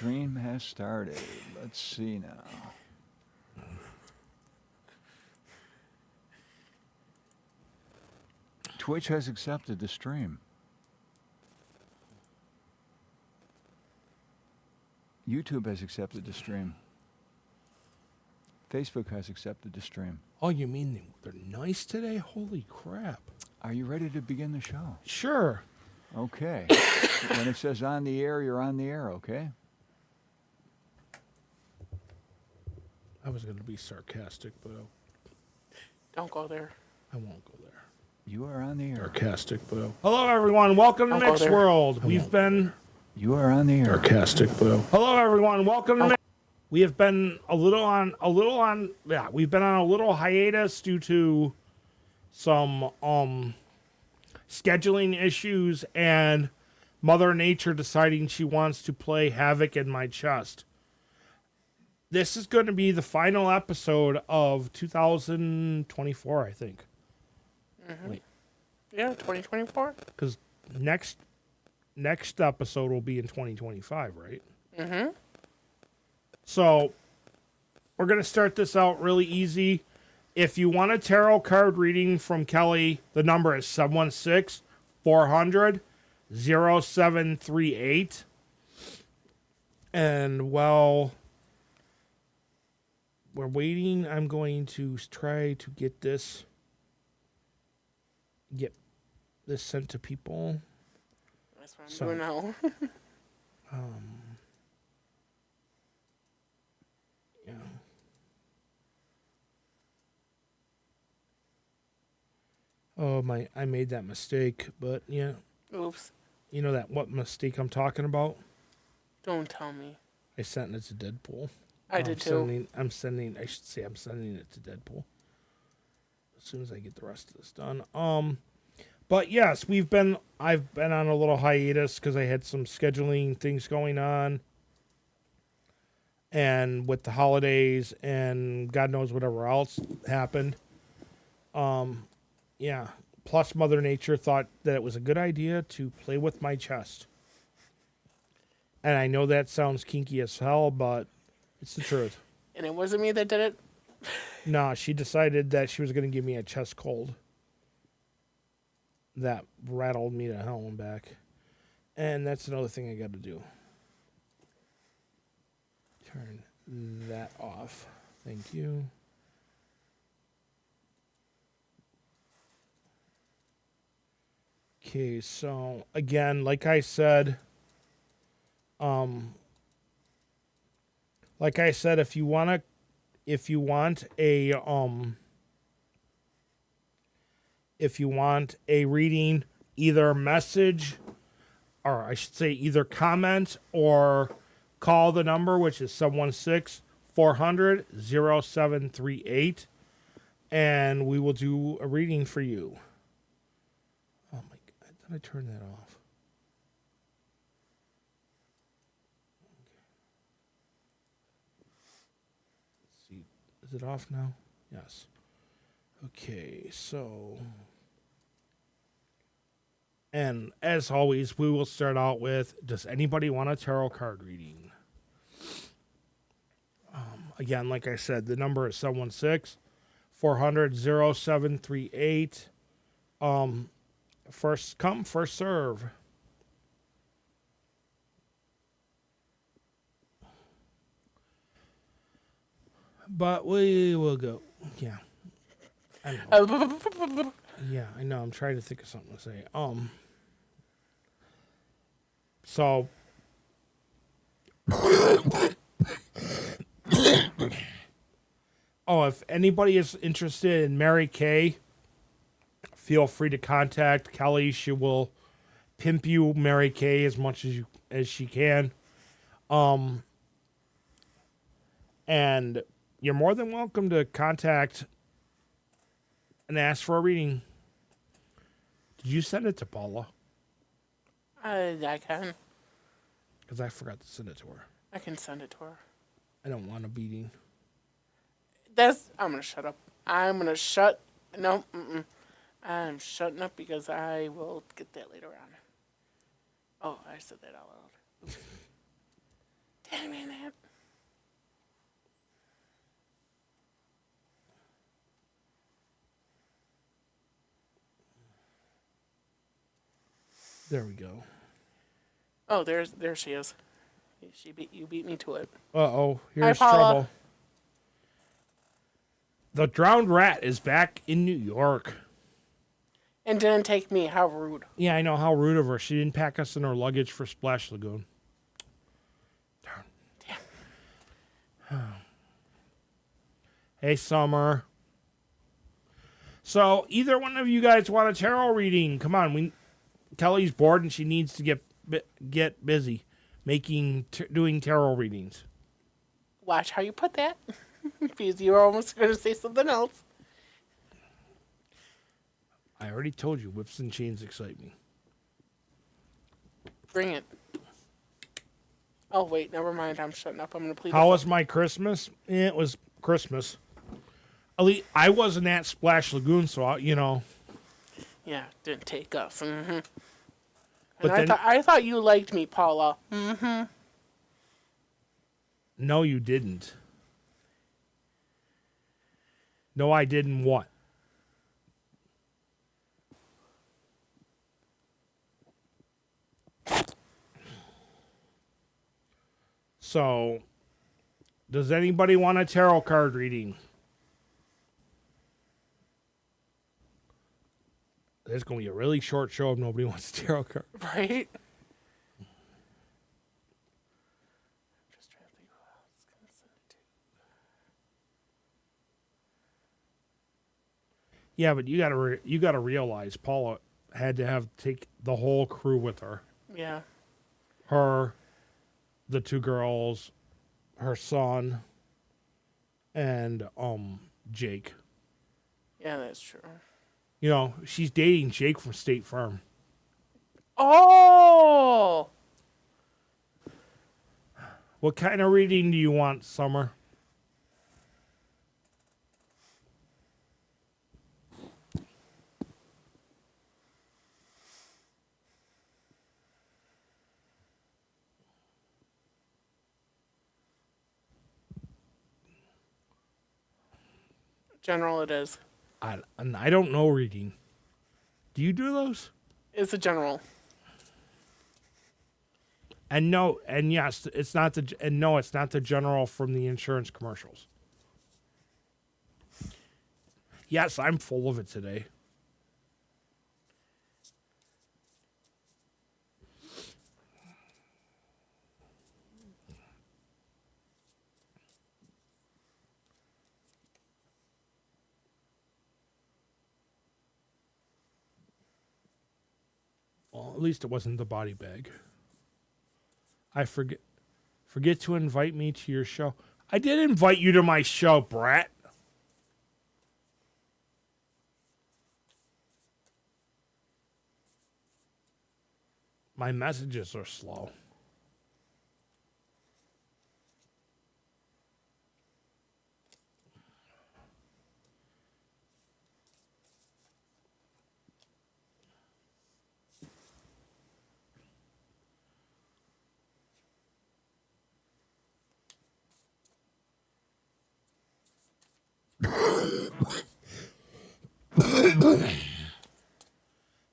stream has started. Let's see now. Twitch has accepted the stream. YouTube has accepted the stream. Facebook has accepted the stream. Oh, you mean they're nice today? Holy crap. Are you ready to begin the show? Sure. Okay. When it says on the air, you're on the air, okay? I was going to be sarcastic, but Don't go there. I won't go there. You are on the air. Sarcastic, but hello, everyone. Welcome to Mick's World. We've been... You are on the air. Sarcastic, but hello, everyone. Welcome to Mick. We have been we've been on a little hiatus due to some scheduling issues and Mother Nature deciding she wants to play havoc in my chest. This is going to be the final episode of 2024, I think. Mm-hmm. Wait. Yeah, 2024. Because next episode will be in 2025, right? Mm-hmm. So we're going to start this out really easy. If you want a tarot card reading from Kelly, the number is 716-400-0738. And while we're waiting, I'm going to try to get this sent to people. That's what I'm doing now. Yeah. Oh, I made that mistake, but yeah. Oops. You know what mistake I'm talking about? Don't tell me. I sent it to Deadpool. I did too. I'm sending it to Deadpool as soon as I get the rest of this done. But yes, I've been on a little hiatus because I had some scheduling things going on, and with the holidays and God knows whatever else happened. Yeah. Plus, Mother Nature thought that it was a good idea to play with my chest. And I know that sounds kinky as hell, but it's the truth. And it wasn't me that did it? No, she decided that she was going to give me a chest cold. That rattled me to hell and back. And that's another thing I got to do. Turn that off. Thank you. Okay, so again, like I said, if you want a reading, either message, or I should say either comment or call the number, which is 716-400-0738, and we will do a reading for you. Oh my God, did I turn that off? Let's see, is it off now? Yes. Okay, so... And as always, we will start out with, does anybody want a tarot card reading? Again, like I said, the number is 716-400-0738. First come, first serve. But we will go. Yeah. I know. Yeah, I know. I'm trying to think of something to say. So if anybody is interested in Mary Kay, feel free to contact Kelly. She will pimp you Mary Kay as much as she can. And you're more than welcome to contact and ask for a reading. Did you send it to Paula? I can. Because I forgot to send it to her. I can send it to her. I don't want a beating. I'm going to shut up. I'm shutting up because I will get that later on. Oh, I said that out loud. Damn There we go. Oh, there she is. You beat me to it. Uh-oh, here's Paula. trouble. The drowned rat is back in New York. And didn't take me. How rude. Yeah, I know. How rude of her. She didn't pack us in her luggage for Splash Lagoon. Darn. Damn. Hey, Summer. So, either one of you guys want a tarot reading? Come on. Kelly's bored and she needs to get busy doing tarot readings. Watch how you put that. Because you were almost going to say something else. I already told you, whips and chains excite me. Bring it. Oh, wait. Never mind. I'm shutting up. I'm going to plead. How was my Christmas? It was Christmas. At least I wasn't at Splash Lagoon, so, Yeah, didn't take us. Mm-hmm. But And I thought you liked me, Paula. Mm-hmm. No, you didn't. No, I didn't what? So, does anybody want a tarot card reading? It's going to be a really short show if nobody wants a tarot card. Right? Just trying to think who else is going to send it to. Yeah, but you gotta realize Paula had to take the whole crew with her. Yeah. Her, the two girls, her son, and Jake. Yeah, that's true. She's dating Jake from State Farm. Oh! What kind of reading do you want, Summer? General it is. I don't know reading. Do you do those? It's a general. And no, and yes, it's not the general from the insurance commercials. Yes, I'm full of it today. Well, at least it wasn't the body bag. I forget to invite me to your show. I did invite you to my show, brat. My messages are slow.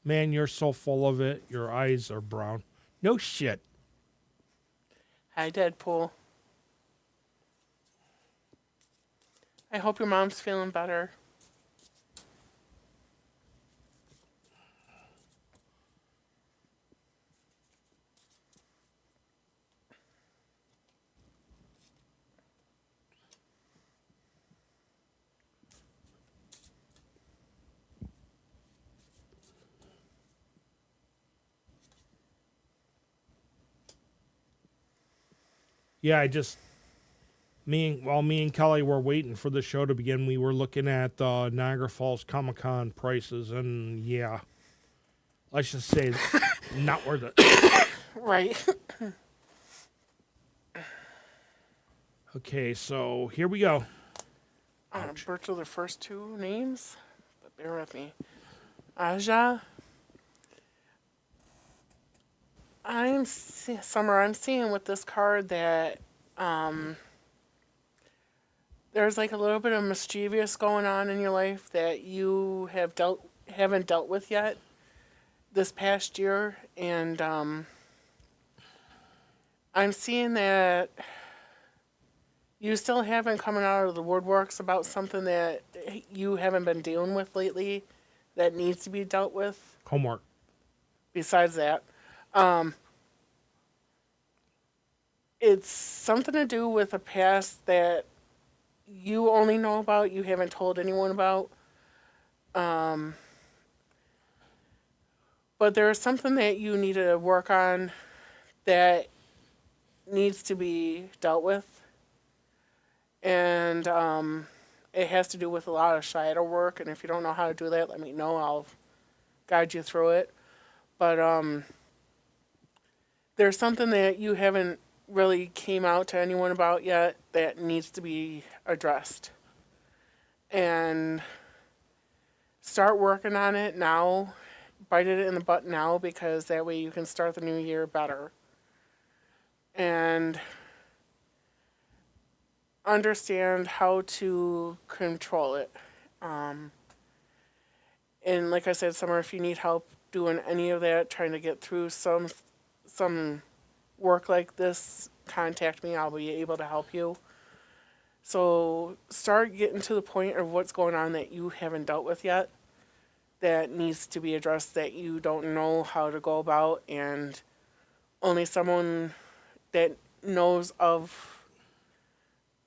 Man, you're so full of it. Your eyes are brown. No shit. Hi, Deadpool. I hope your mom's feeling better. Yeah, while me and Kelly were waiting for the show to begin, we were looking at Niagara Falls Comic-Con prices, and yeah, let's just say not worth it. Right. Okay, so here we go. I'm going to butcher the first two names, but bear with me. Aja. Summer, I'm seeing with this card that there's like a little bit of mischievous going on in your life that you haven't dealt with yet. this past year, and I'm seeing that you still haven't coming out of the woodworks about something that you haven't been dealing with lately that needs to be dealt with. Homework. Besides that, it's something to do with a past that you only know about, you haven't told anyone about. But there's something that you need to work on that needs to be dealt with. And it has to do with a lot of shadow work. And if you don't know how to do that, let me know. I'll guide you through it. But there's something that you haven't really came out to anyone about yet that needs to be addressed. And start working on it now. Bite it in the butt now, because that way you can start the new year better. And understand how to control it. And like I said, Summer, if you need help doing any of that, trying to get through some work like this, contact me. I'll be able to help you. So start getting to the point of what's going on that you haven't dealt with yet, that needs to be addressed, that you don't know how to go about, and only someone that knows of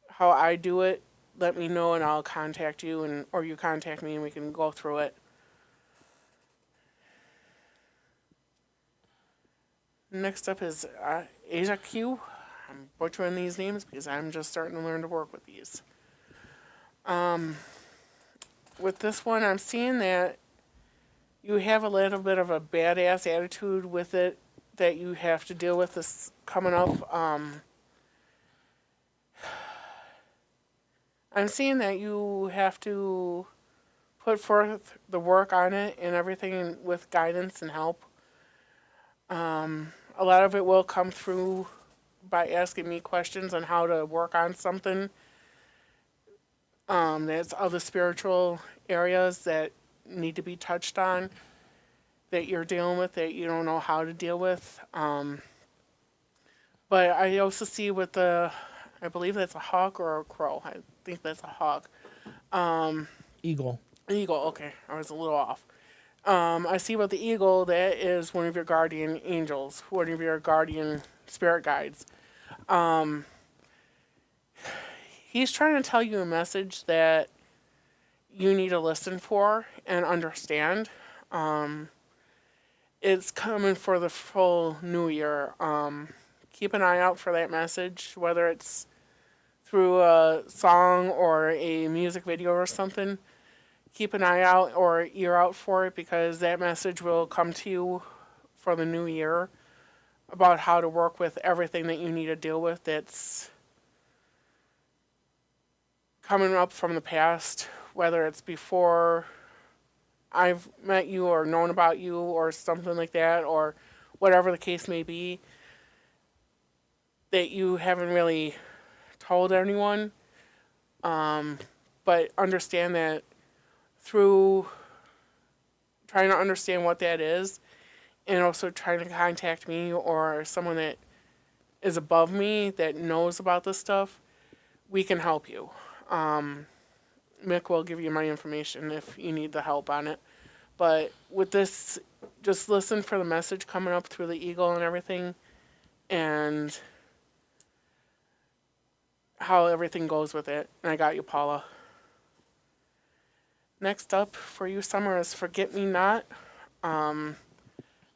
how I do it, let me know and I'll contact you, and or you contact me and we can go through it. Next up is Asia Q. I'm butchering these names because I'm just starting to learn to work with these. With this one, I'm seeing that you have a little bit of a badass attitude with it that you have to deal with this coming up. I'm seeing that you have to put forth the work on it and everything with guidance and help. A lot of it will come through by asking me questions on how to work on something. There's other spiritual areas that need to be touched on that you're dealing with that you don't know how to deal with. But I also see with the, I believe that's a hawk or a crow. I think that's a hawk. Eagle. Eagle, okay. I was a little off. I see with the eagle, that is one of your guardian angels, one of your guardian spirit guides. He's trying to tell you a message that you need to listen for and understand. It's coming for the full new year. Keep an eye out for that message, whether it's through a song or a music video or something. Keep an eye out or ear out for it, because that message will come to you for the new year about how to work with everything that you need to deal with that's coming up from the past, whether it's before I've met you or known about you or something like that, or whatever the case may be, that you haven't really told anyone. But understand that through trying to understand what that is, and also trying to contact me or someone that is above me that knows about this stuff, we can help you. Mick will give you my information if you need the help on it. But with this, just listen for the message coming up through the eagle and everything, and how everything goes with it. And I got you, Paula. Next up for you, Summer, is Forget Me Not.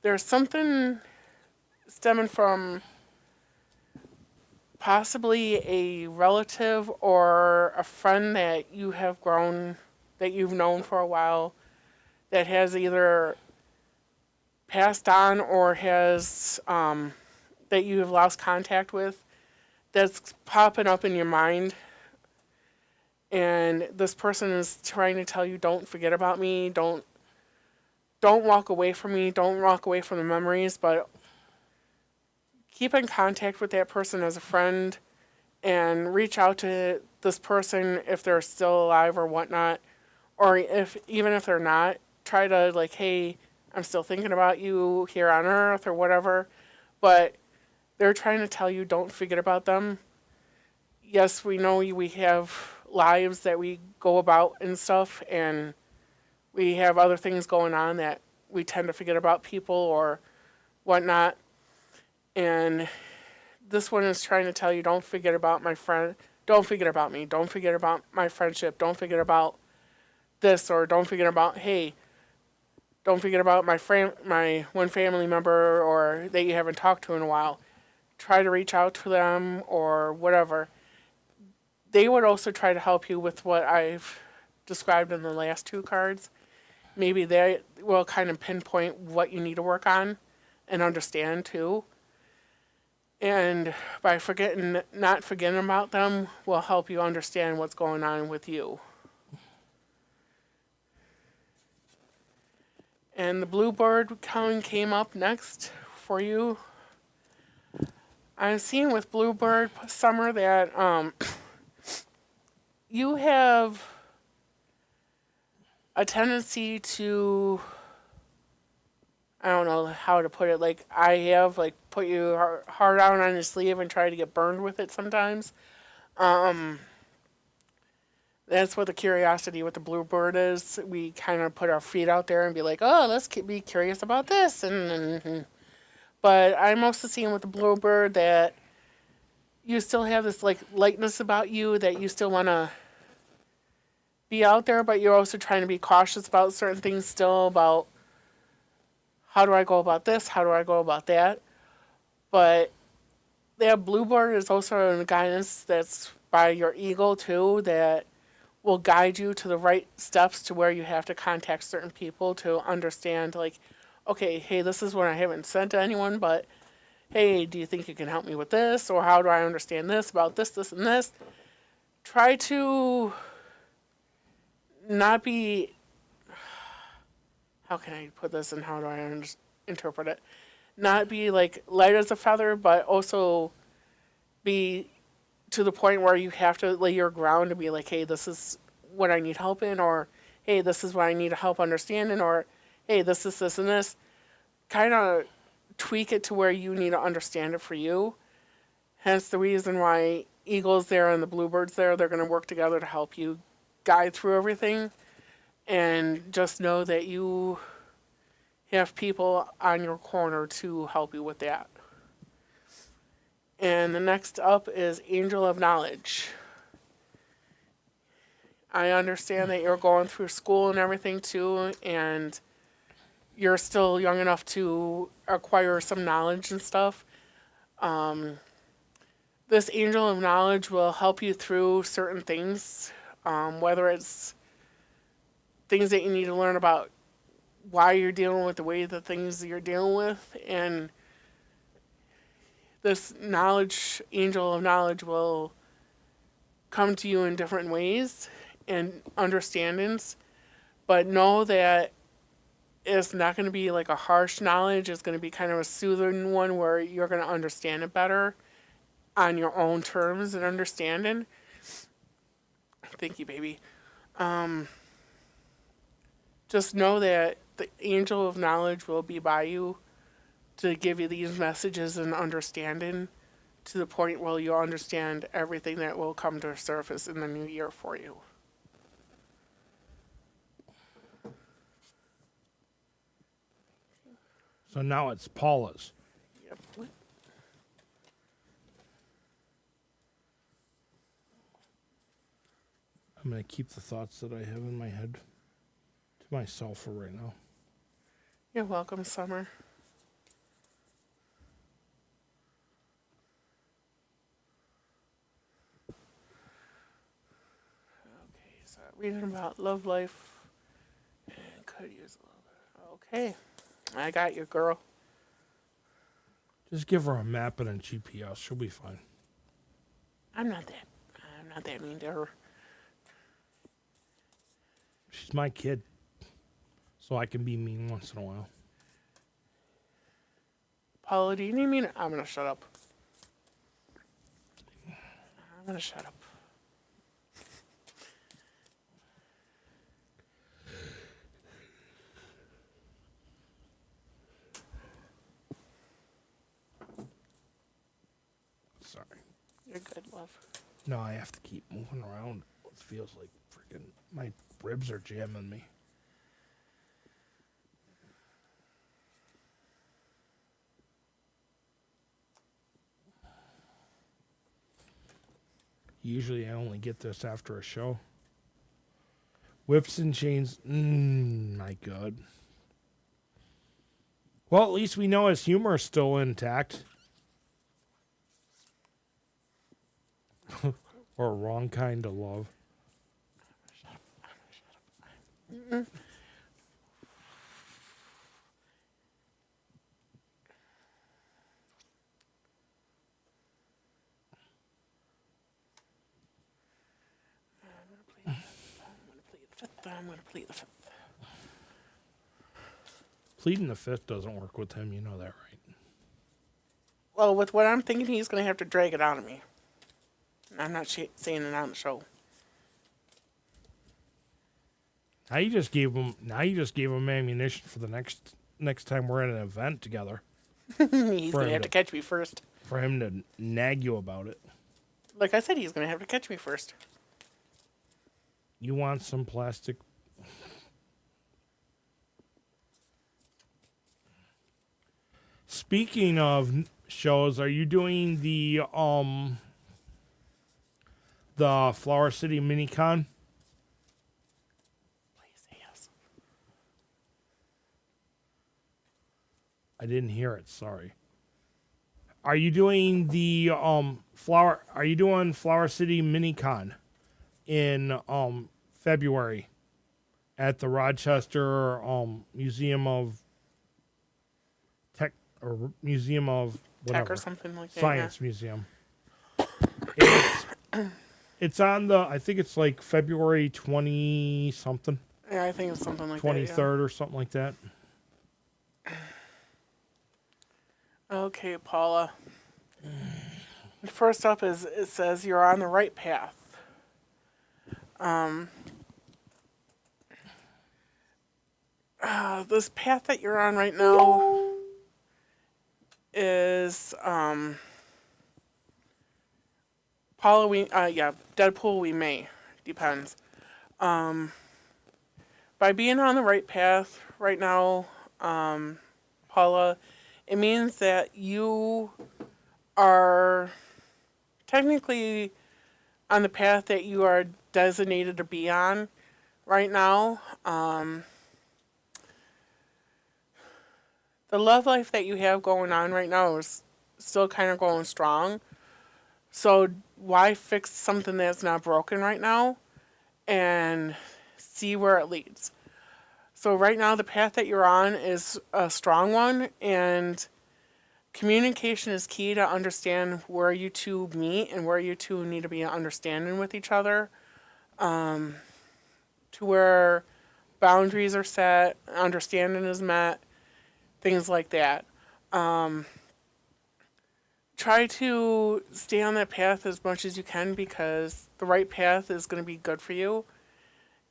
There's something stemming from possibly a relative or a friend that you have grown, that you've known for a while, that has either passed on or has, that you have lost contact with, that's popping up in your mind. And this person is trying to tell you, don't forget about me, don't walk away from me, don't walk away from the memories, but keep in contact with that person as a friend and reach out to this person if they're still alive or whatnot, or even if they're not, try to like, hey, I'm still thinking about you here on Earth or whatever. But they're trying to tell you don't forget about them. Yes, we know we have lives that we go about and stuff, and we have other things going on that we tend to forget about people or whatnot. And this one is trying to tell you don't forget about my friend, don't forget about me, don't forget about my friendship, don't forget about this, or don't forget about, hey, don't forget about my one family member or that you haven't talked to in a while. Try to reach out to them or whatever. They would also try to help you with what I've described in the last two cards. Maybe they will kind of pinpoint what you need to work on and understand too. And by not forgetting about them will help you understand what's going on with you. And the bluebird count came up next for you. I'm seeing with bluebird Summer that you have a tendency to, I don't know how to put it, like I have, like put your heart out on your sleeve and try to get burned with it sometimes. That's what the curiosity with the bluebird is. We kind of put our feet out there and be like, oh, let's be curious about this. But I'm also seeing with the bluebird that you still have this like lightness about you that you still want to be out there, but you're also trying to be cautious about certain things still, about how do I go about this? How do I go about that? But that bluebird is also a guidance that's by your eagle too, that will guide you to the right steps to where you have to contact certain people to understand, like, okay, hey, this is what I haven't said to anyone, but hey, do you think you can help me with this? Or how do I understand this about this, this, and this? Try to not be, how can I put this and how do I interpret it? Not be like light as a feather, but also be to the point where you have to lay your ground to be like, hey, this is what I need help in, or hey, this is what I need help understanding, or hey, this is this and this. Kind of tweak it to where you need to understand it for you. Hence the reason why eagles there and the bluebirds there, they're going to work together to help you guide through everything. And just know that you have people on your corner to help you with that. And the next up is Angel of Knowledge. I understand that you're going through school and everything too, and you're still young enough to acquire some knowledge and stuff. This Angel of Knowledge will help you through certain things, whether it's things that you need to learn about why you're dealing with the way the things you're dealing with, and this knowledge, Angel of Knowledge, will come to you in different ways and understandings, but know that it's not going to be like a harsh knowledge. It's going to be kind of a soothing one where you're going to understand it better on your own terms and understanding. Thank you, baby. Just know that the Angel of Knowledge will be by you to give you these messages and understanding to the point where you'll understand everything that will come to surface in the new year for you. So now it's Paula's. Yep. I'm going to keep the thoughts that I have in my head to myself for right now. You're welcome, Summer. Okay, so reading about love life and could use a little bit. Okay, I got you, girl. Just give her a map and a GPS. She'll be fine. I'm not that mean to her. She's my kid. So I can be mean once in a while. Paula, do you need me to... I'm going to shut up. I'm going to shut up. Sorry. You're good, love. No, I have to keep moving around. It feels like freaking my ribs are jamming me. Usually I only get this after a show. Whips and chains. My God. Well, at least we know his humor is still intact. Or wrong kind of love. I'm going to plead the fifth. Pleading the fifth doesn't work with him. You know that, right? Well, with what I'm thinking, he's going to have to drag it out of me. I'm not saying it on the show. Now you just gave him ammunition for the next time we're at an event together. He's going to have to catch me first. For him to nag you about it. Like I said, he's going to have to catch me first. You want some plastic? Speaking of shows, are you doing the Flower City Minicon? Please say yes. I didn't hear it. Sorry. Are you doing the Flower City Minicon in February at the Rochester Museum of Tech or Museum of whatever, Tech or something like that. Science Museum? It's on the, I think it's like February 20 something. Yeah, I think it's something like 23rd that. or something like that. Okay, Paula. First up is it says you're on the right path. This path that you're on right now is Paula. Deadpool. We may depends. By being on the right path right now, Paula, it means that you are technically on the path that you are designated to be on right now. The love life that you have going on right now is still kind of going strong. So why fix something that's not broken right now and see where it leads? So right now the path that you're on is a strong one, and communication is key to understand where you two meet and where you two need to be understanding with each other, to where boundaries are set, understanding is met, things like that. Try to stay on that path as much as you can, because the right path is going to be good for you.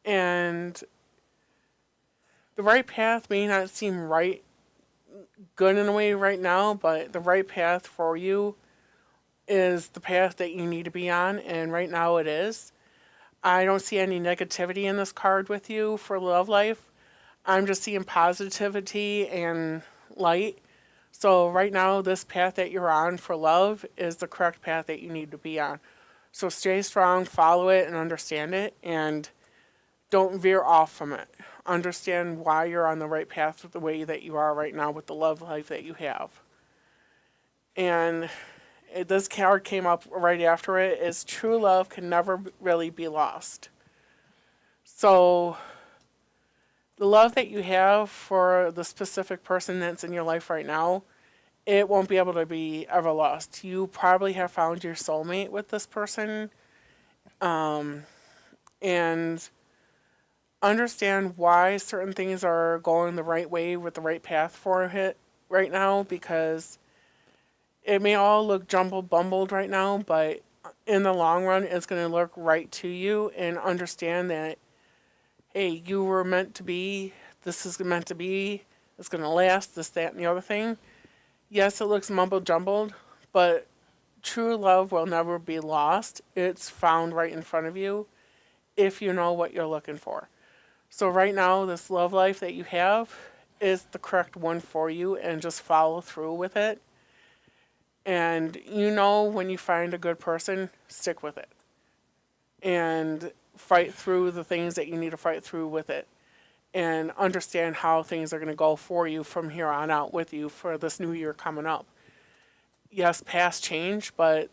And the right path may not seem good in a way right now, but the right path for you is the path that you need to be on, and right now it is. I don't see any negativity in this card with you for love life. I'm just seeing positivity and light. So right now, this path that you're on for love is the correct path that you need to be on. So stay strong, follow it, and understand it, and don't veer off from it. Understand why you're on the right path the way that you are right now with the love life that you have. And this card came up right after it, is true love can never really be lost. So the love that you have for the specific person that's in your life right now, it won't be able to be ever lost. You probably have found your soulmate with this person. And understand why certain things are going the right way with the right path for it right now, because it may all look jumbled, bumbled right now, but in the long run, it's going to look right to you, and understand that, hey, you were meant to be, this is meant to be, it's going to last, this, that, and the other thing. Yes, it looks mumbled, jumbled, but true love will never be lost. It's found right in front of you if you know what you're looking for. So right now, this love life that you have is the correct one for you, and just follow through with it. And you know, when you find a good person, stick with it. And fight through the things that you need to fight through with it. And understand how things are going to go for you from here on out with you for this new year coming up. Yes, past change, but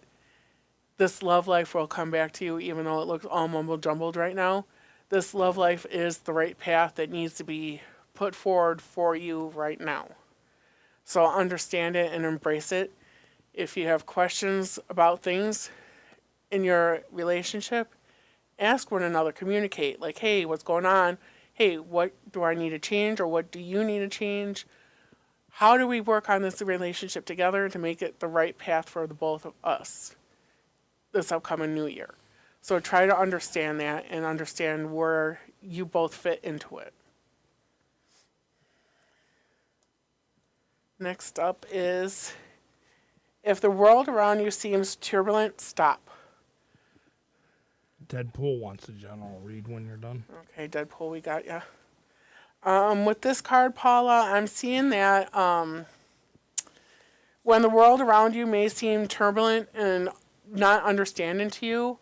this love life will come back to you even though it looks all mumble jumbled right now. This love life is the right path that needs to be put forward for you right now. So understand it and embrace it. If you have questions about things in your relationship, ask one another, communicate. Like, hey, what's going on? Hey, what do I need to change, or what do you need to change? How do we work on this relationship together to make it the right path for the both of us this upcoming new year? So try to understand that and understand where you both fit into it. Next up is, if the world around you seems turbulent, stop. Deadpool wants a general read when you're done. Okay, Deadpool, we got ya. With this card, Paula, I'm seeing that when the world around you may seem turbulent and not understanding to you,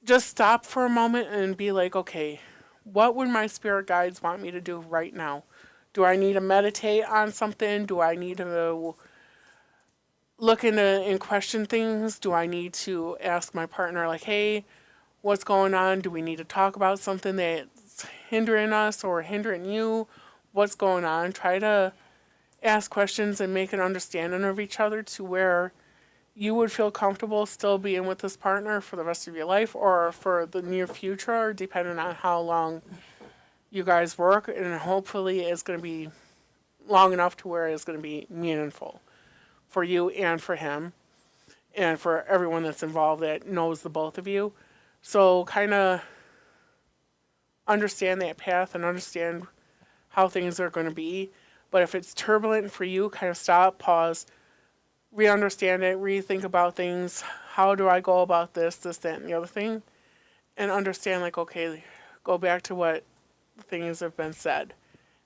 just stop for a moment and be like, okay, what would my spirit guides want me to do right now? Do I need to meditate on something? Do I need to look into and question things? Do I need to ask my partner, like, hey, what's going on? Do we need to talk about something that's hindering us or hindering you? What's going on? Try to ask questions and make an understanding of each other to where you would feel comfortable still being with this partner for the rest of your life or for the near future, depending on how long you guys work. And hopefully it's going to be long enough to where it's going to be meaningful for you and for him and for everyone that's involved that knows the both of you. So kind of understand that path and understand how things are going to be. But if it's turbulent for you, kind of stop, pause, re-understand it, rethink about things. How do I go about this, that, and the other thing? And understand, like, okay, go back to what things have been said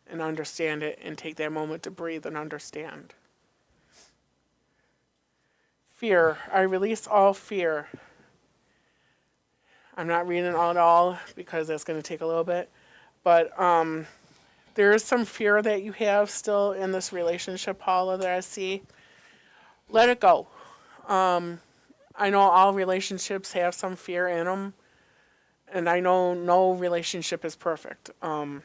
and understand it and take that moment to breathe and understand. Fear. I release all fear. I'm not reading it all because that's going to take a little bit. But there is some fear that you have still in this relationship, Paula, that I see. Let it go. I know all relationships have some fear in them. And I know no relationship is perfect. I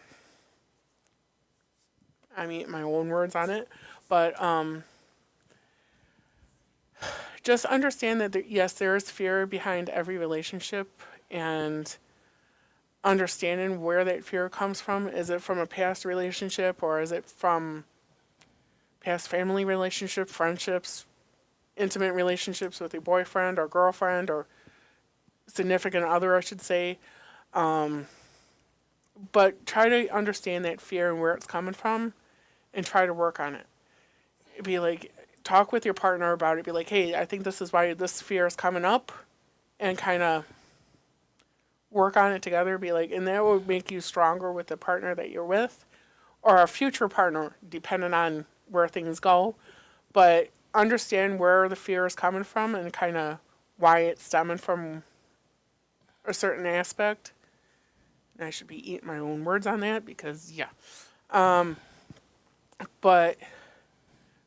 mean, my own words on it. But just understand that, yes, there is fear behind every relationship. And understanding where that fear comes from. Is it from a past relationship, or is it from past family relationship, friendships, intimate relationships with your boyfriend or girlfriend or significant other, I should say. But try to understand that fear and where it's coming from and try to work on it. Be like, talk with your partner about it. Be like, hey, I think this is why this fear is coming up, and kind of work on it together. Be like, and that will make you stronger with the partner that you're with or a future partner, depending on where things go. But understand where the fear is coming from and kind of why it's stemming from a certain aspect. And I should be eating my own words on that because, yeah. But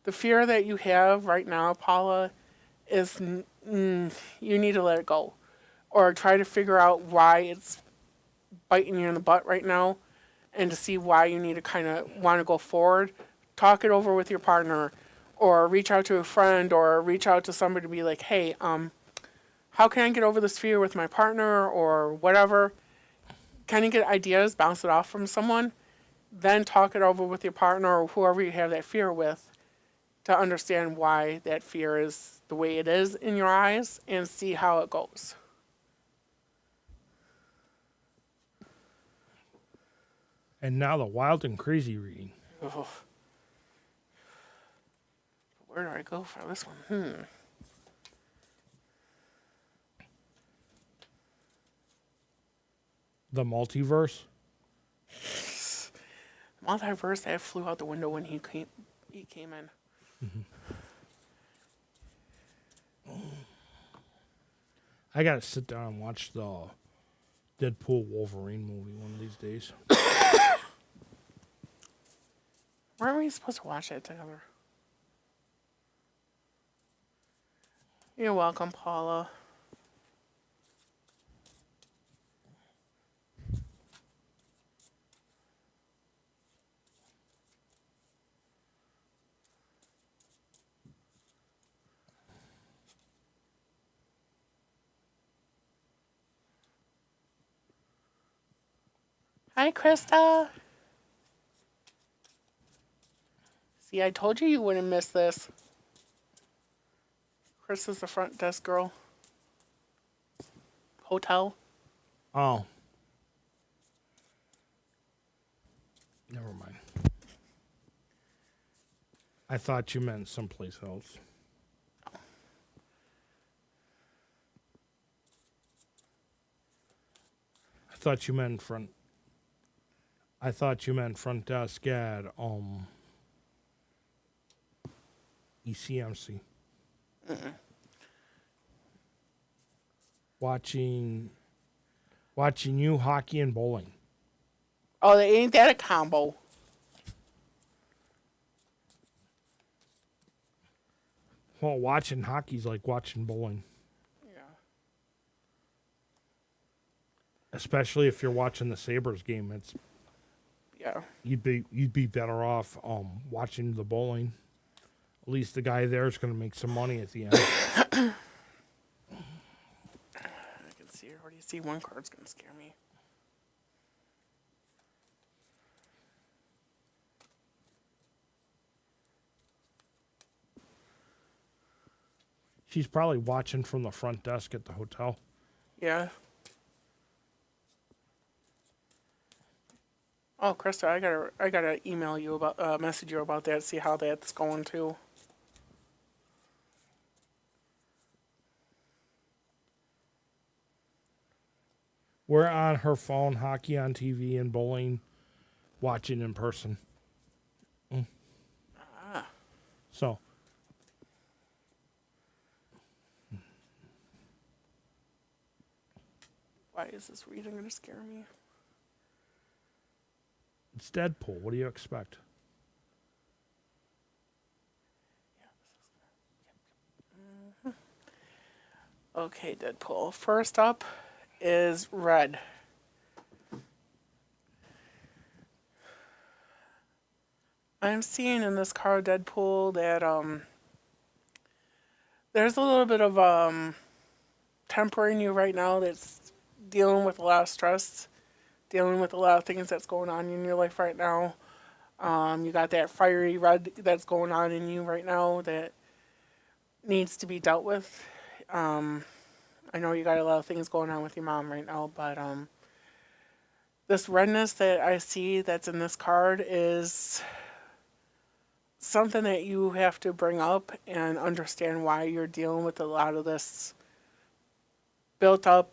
the fear that you have right now, Paula, is you need to let it go. Or try to figure out why it's biting you in the butt right now and to see why you need to kind of want to go forward. Talk it over with your partner or reach out to a friend or reach out to somebody to be like, hey, how can I get over this fear with my partner or whatever? Kind of get ideas, bounce it off from someone, then talk it over with your partner or whoever you have that fear with to understand why that fear is the way it is in your eyes and see how it goes. And now the wild and crazy reading. Oh. Where do I go for this one? The multiverse? Multiverse that flew out the window when he came in. I gotta sit down and watch the Deadpool Wolverine movie one of these days. Weren't we supposed to watch it together? You're welcome, Paula. Hi, Krista. See, I told you wouldn't miss this. Krista's the front desk girl. Hotel. Oh. Never mind. I thought you meant someplace else. I thought you meant front desk at ECMC. Watching you hockey and bowling. Oh, ain't that a combo? Well, watching hockey's like watching bowling. Yeah. Especially if you're watching the Sabres game, Yeah. you'd be better off watching the bowling. At least the guy there is going to make some money at the end. I can see already. See, one card's gonna scare me. She's probably watching from the front desk at the hotel. Yeah. Oh, Krista, I gotta email you about message you about that. See how that's going too. We're on her phone, hockey on TV, and bowling, watching in person. So. Why is this reading gonna scare me? It's Deadpool. What do you expect? Okay, Deadpool. First up is red. I'm seeing in this card, Deadpool, that there's a little bit of temper in you right now that's dealing with a lot of stress, dealing with a lot of things that's going on in your life right now. You got that fiery red that's going on in you right now that needs to be dealt with. I know you got a lot of things going on with your mom right now, but this redness that I see that's in this card is something that you have to bring up and understand why you're dealing with a lot of this built up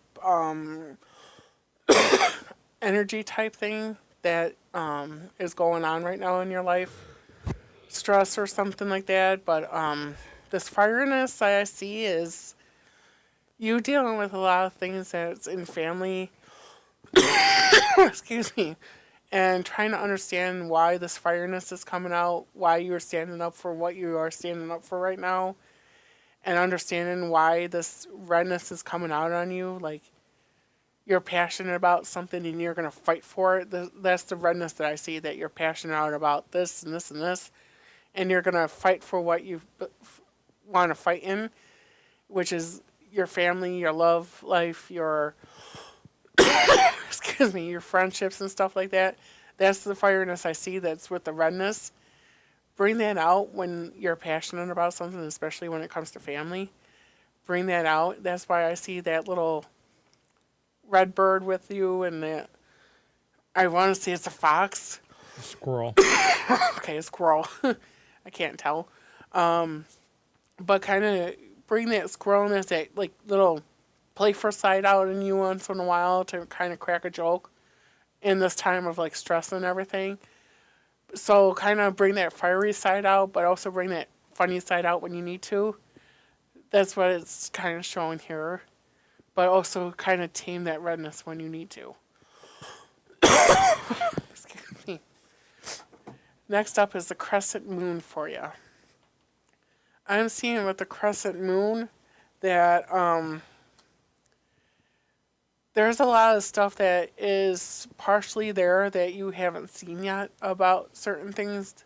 energy type thing that is going on right now in your life, stress or something like that. But this fireness that I see is you dealing with a lot of things that's in family, excuse me, and trying to understand why this fireness is coming out, why you're standing up for what you are standing up for right now, and understanding why this redness is coming out on you. Like, you're passionate about something and you're going to fight for it. That's the redness that I see, that you're passionate about this and this and this, and you're going to fight for what you want to fight in, which is your family, your love life, your excuse me, your friendships and stuff like that. That's the fireness I see that's with the redness. Bring that out when you're passionate about something, especially when it comes to family. Bring that out. That's why I see that little red bird with you, and that I want to say it's a fox. A squirrel. Okay, a squirrel. I can't tell. But kind of bring that squirrelness, that like little playful side out in you once in a while to kind of crack a joke in this time of like stress and everything. So kind of bring that fiery side out, but also bring that funny side out when you need to. That's what it's kind of showing here. But also kind of tame that redness when you need to. Excuse me. Next up is the crescent moon for you. I'm seeing with the crescent moon that there's a lot of stuff that is partially there that you haven't seen yet about certain things.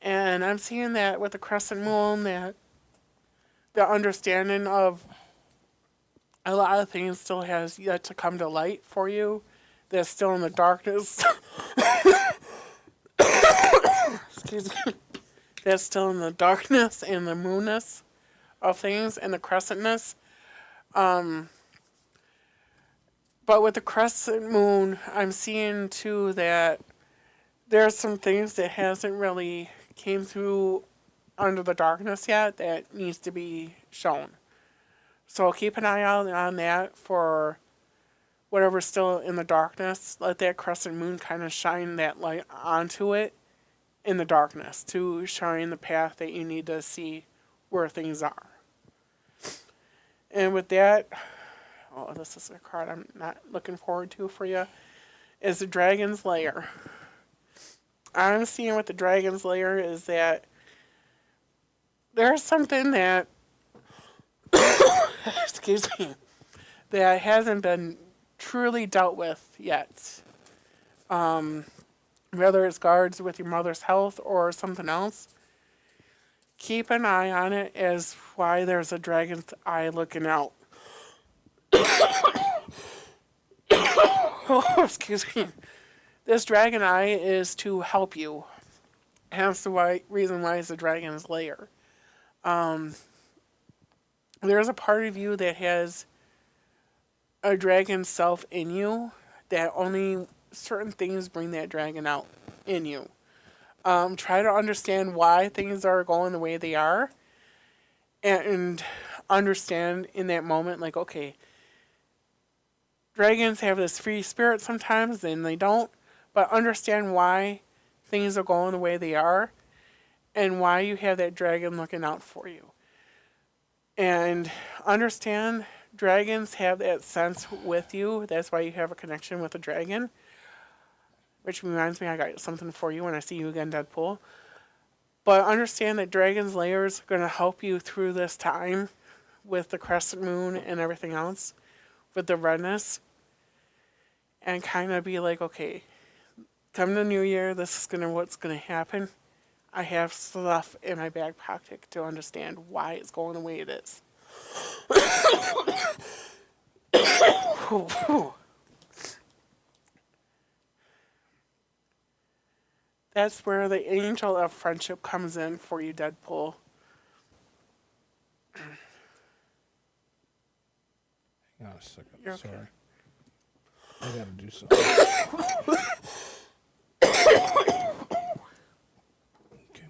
And I'm seeing that with the crescent moon that the understanding of a lot of things still has yet to come to light for you. That's still in the darkness. Excuse me. That's still in the darkness and the moonness of things and the crescentness. But with the crescent moon, I'm seeing too that there's some things that hasn't really came through under the darkness yet that needs to be shown. So keep an eye out on that for whatever's still in the darkness. Let that crescent moon kind of shine that light onto it in the darkness to shine the path that you need to see where things are. And with that, oh, this is a card I'm not looking forward to for you, is the Dragon's Lair. I'm seeing with the Dragon's Lair is that there's something that, excuse me, that hasn't been truly dealt with yet. Whether it's guards with your mother's health or something else, keep an eye on it as why there's a dragon's eye looking out. Oh, excuse me. This dragon eye is to help you. That's the reason why it's a dragon's lair. There's a part of you that has a dragon self in you that only certain things bring that dragon out in you. Try to understand why things are going the way they are and understand in that moment, like, okay, dragons have this free spirit sometimes and they don't, but understand why things are going the way they are and why you have that dragon looking out for you. And understand dragons have that sense with you. That's why you have a connection with a dragon. Which reminds me, I got something for you when I see you again, Deadpool. But understand that Dragon's Lair is going to help you through this time with the crescent moon and everything else, with the redness. And kind of be like, okay, come the new year, this is what's going to happen. I have stuff in my back pocket to understand why it's going the way it is. That's where the angel of friendship comes in for you, Deadpool. Hang on a second. You're Sorry. okay. I gotta do something. Okay.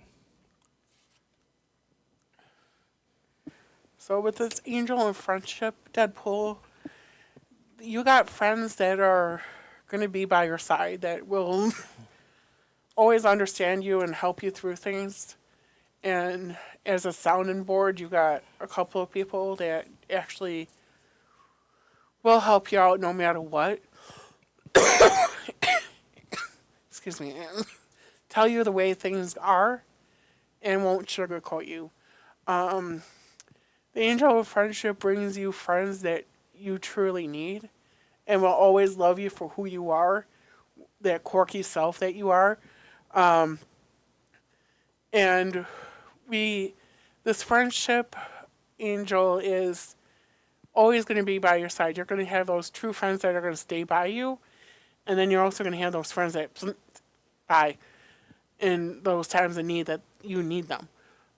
So with this angel of friendship, Deadpool, you got friends that are going to be by your side that will always understand you and help you through things. And as a sounding board, you got a couple of people that actually will help you out no matter what. Excuse me. And tell you the way things are and won't sugarcoat you. The angel of friendship brings you friends that you truly need and will always love you for who you are, that quirky self that you are. And this friendship angel is always going to be by your side. You're going to have those true friends that are going to stay by you. And then you're also going to have those friends that by in those times of need that you need them.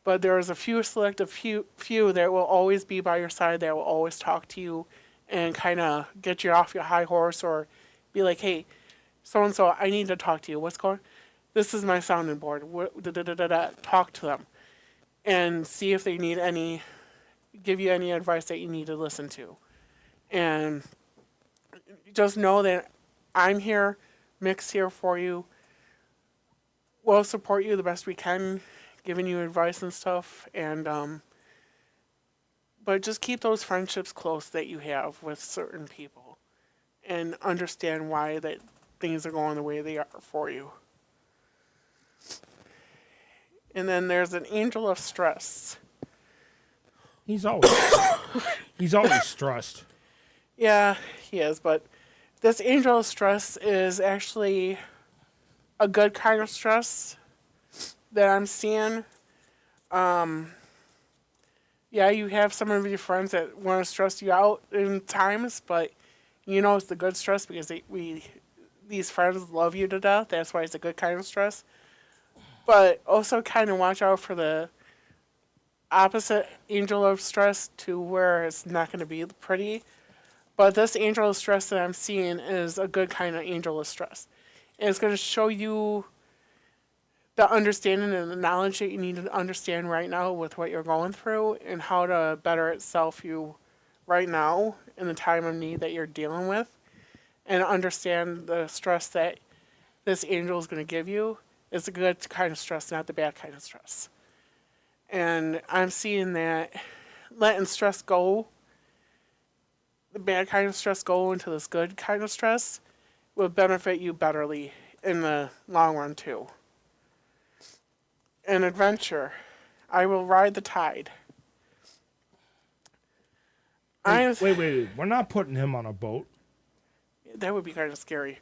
But there's a few selective few that will always be by your side, that will always talk to you and kind of get you off your high horse or be like, hey, so-and-so, I need to talk to you. What's going on? This is my sounding board. Talk to them and see if they need give you any advice that you need to listen to. And just know that I'm here, Mick's here for you. We'll support you the best we can, giving you advice and stuff. And but just keep those friendships close that you have with certain people, and understand why that things are going the way they are for you. And then there's an angel of stress. He's always he's always stressed. Yeah, he is, but this angel of stress is actually a good kind of stress that I'm seeing. Yeah, you have some of your friends that want to stress you out in times, but you know it's the good stress because these friends love you to death. That's why it's a good kind of stress. But also kind of watch out for the opposite angel of stress to where it's not going to be pretty. But this angel of stress that I'm seeing is a good kind of angel of stress. And it's going to show you the understanding and the knowledge that you need to understand right now with what you're going through and how to better itself you right now in the time of need that you're dealing with, and understand the stress that this angel is going to give you is the good kind of stress, not the bad kind of stress. And I'm seeing that letting stress go, the bad kind of stress go into this good kind of stress will benefit you betterly in the long run too. An adventure. I will ride the tide. Wait. We're not putting him on a boat. That would be kind of scary.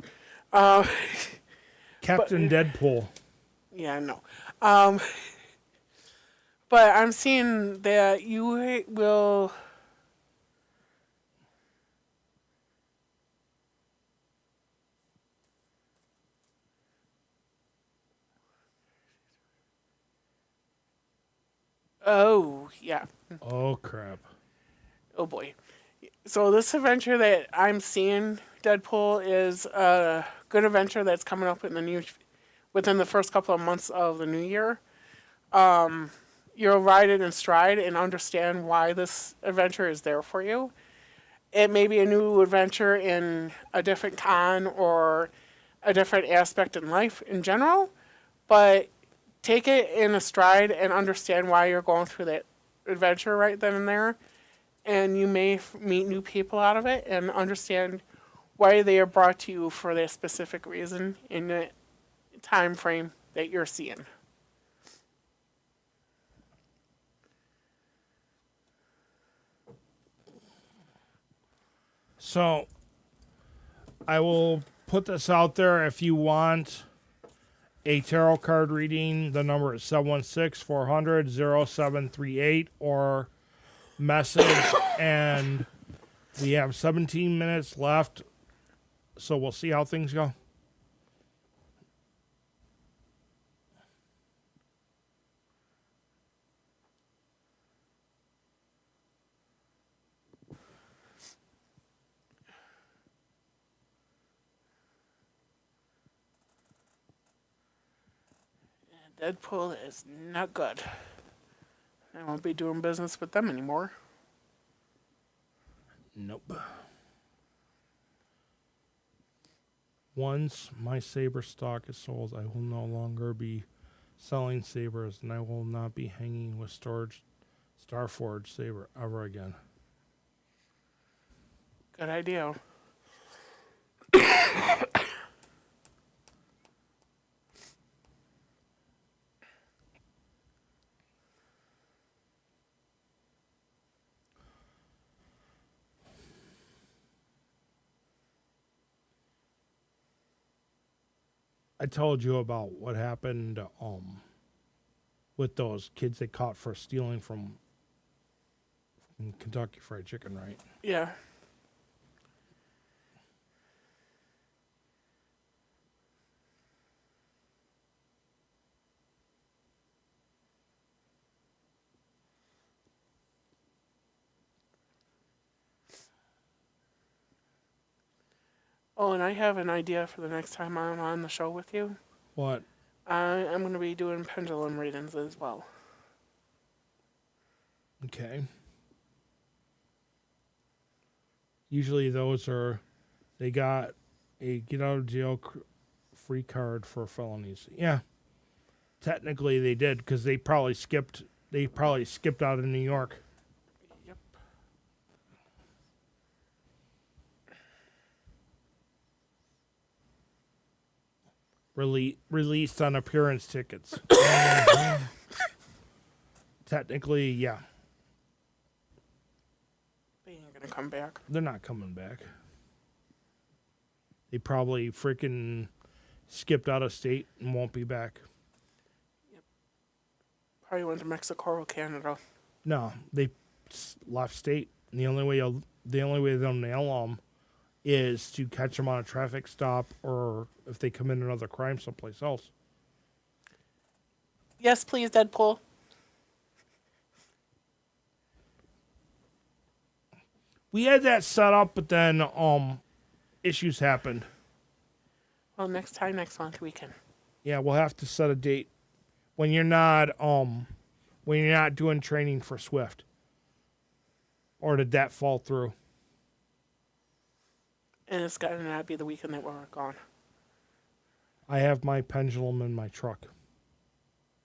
Captain Deadpool. Yeah, I know. But I'm seeing that you will. Oh, yeah. Oh crap. Oh, boy. So, this adventure that I'm seeing, Deadpool, is a good adventure that's coming up within the first couple of months of the new year. You'll ride it in stride and understand why this adventure is there for you. It may be a new adventure in a different con or a different aspect in life in general, but take it in a stride and understand why you're going through that adventure right then and there. And you may meet new people out of it and understand why they are brought to you for that specific reason in the time frame that you're seeing. So I will put this out there. If you want a tarot card reading, the number is 716-400-0738 or message. And we have 17 minutes left, so we'll see how things go. Deadpool is not good. I won't be doing business with them anymore. Nope. Once my saber stock is sold, I will no longer be selling sabers, and I will not be hanging with Starforged saber ever again. Good idea. I told you about what happened with those kids they caught for stealing from Kentucky Fried Chicken, right? Yeah. Oh, and I have an idea for the next time I'm on the show with you. What? I'm going to be doing pendulum readings as well. Okay. Usually those are, they got a get out of jail free card for felonies. Yeah, technically they did because they probably skipped out of New York. Yep. Released on appearance tickets. Technically, yeah, They ain't gonna come back. they're not coming back. They probably freaking skipped out of state and won't be back. Probably went to Mexico or Canada. No, they left state. And the only way they'll nail them is to catch them on a traffic stop or if they commit another crime someplace else. Yes, please, Deadpool. We had that set up, but then issues happened. Well, next month we can. Yeah, we'll have to set a date when you're not doing training for Swift. Or did that fall through? And it's gotta not be the weekend that we're gone. I have my pendulum in my truck.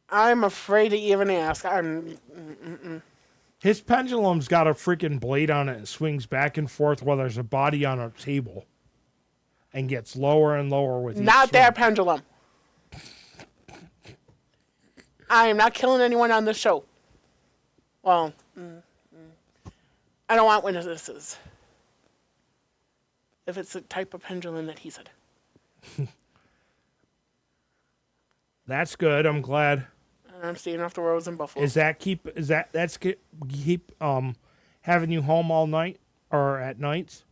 I'm afraid to even ask. His pendulum's got a freaking blade on it and swings back and forth while there's a body on a table. And gets lower and lower with each Not swing. that pendulum. I am not killing anyone on this show. Well, I don't want witnesses. If it's the type of pendulum that he said. That's good. I'm glad. I'm staying off the roads in Buffalo. That's keep having you home all night or at nights?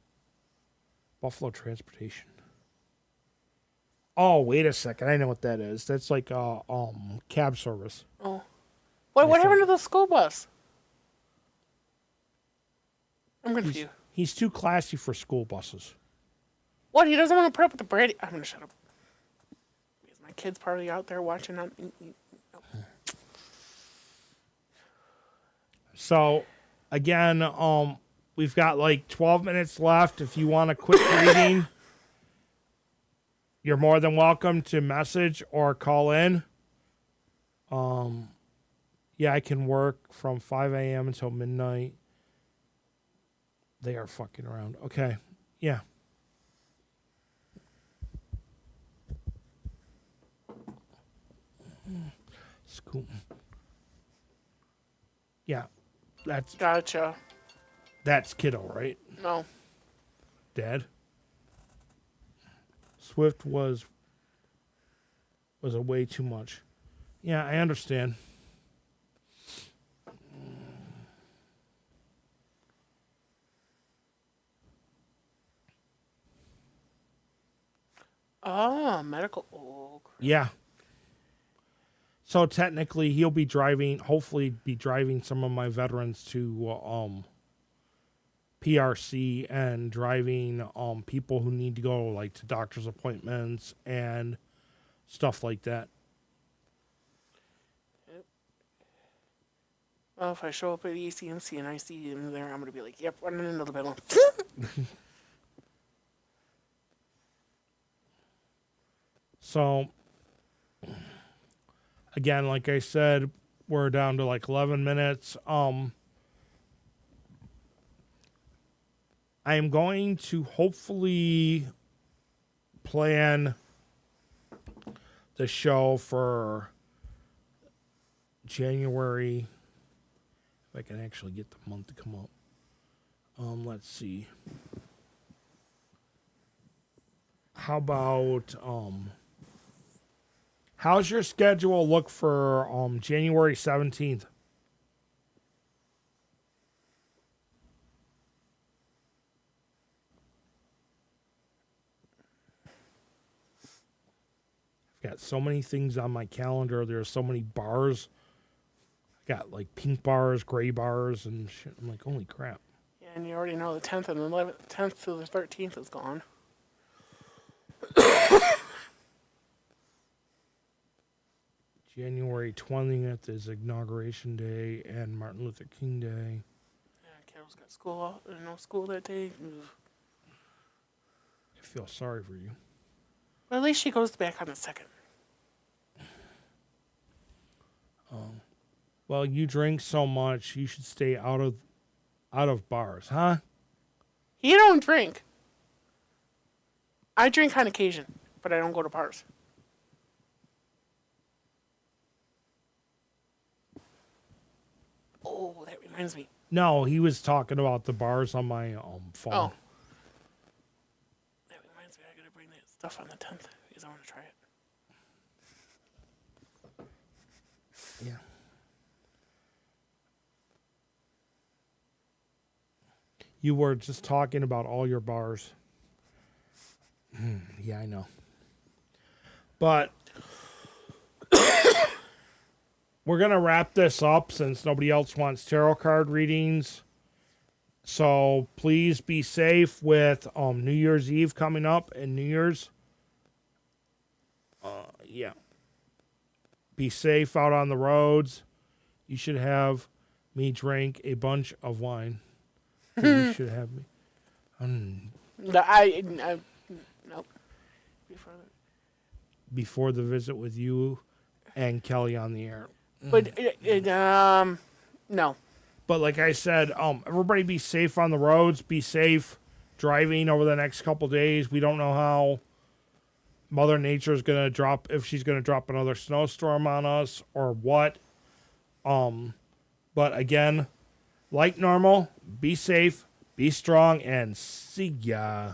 Buffalo Transportation. Oh, wait a second. I know what that is. That's like cab service. Oh. What happened to the school bus? I'm confused. He's too classy for school buses. What? He doesn't want to put up with the Brady. I'm going to shut up. Because my kid's probably out there watching on. So, again, we've got like 12 minutes left. If you want a quick reading, you're more than welcome to message or call in. Yeah, I can work from 5 a.m. until midnight. They are fucking around. Okay. Yeah. School. Yeah. Gotcha. That's kiddo, right? No. Dad. Swift was a way too much. Yeah, I understand. Oh, medical. Oh, crap. Yeah. So technically, he'll be driving. Hopefully, be driving some of my veterans to PRC and driving people who need to go like to doctor's appointments and stuff like that. Yep. Well, if I show up at ECMC and I see him there, I'm going to be like, yep, running into the middle. So, again, like I said, we're down to like 11 minutes. I am going to hopefully plan the show for January. If I can actually get the month to come up. Let's see. How about how's your schedule look for January 17th? I've got so many things on my calendar. There's so many bars. I got like pink bars, gray bars, and shit. I'm like, holy crap. Yeah, and you already know the 10th and the 11th, 10th to the 13th is gone. January 20th is Inauguration Day and Martin Luther King Day. Yeah, kiddos got school, no school that day. Ugh. feel sorry for you. Well, at least she goes back on the second. Well, you drink so much, you should stay out of bars, huh? You don't drink. I drink on occasion, but I don't go to bars. Oh, that reminds me. No, he was talking about the bars on my phone. Oh. That reminds me, I gotta bring that stuff on the 10th because I want to try it. Yeah. You were just talking about all your bars. Yeah, I know. But we're going to wrap this up since nobody else wants tarot card readings. So please be safe with New Year's Eve coming up and New Year's. Yeah. Be safe out on the roads. You should have me drink a bunch of wine. You should have me. Nope. Before the visit with you and Kelly on the air. But no. But like I said, everybody be safe on the roads. Be safe driving over the next couple days. We don't know how Mother Nature is gonna drop, if she's gonna drop another snowstorm on us or what. But again, like normal, be safe, be strong, and see ya.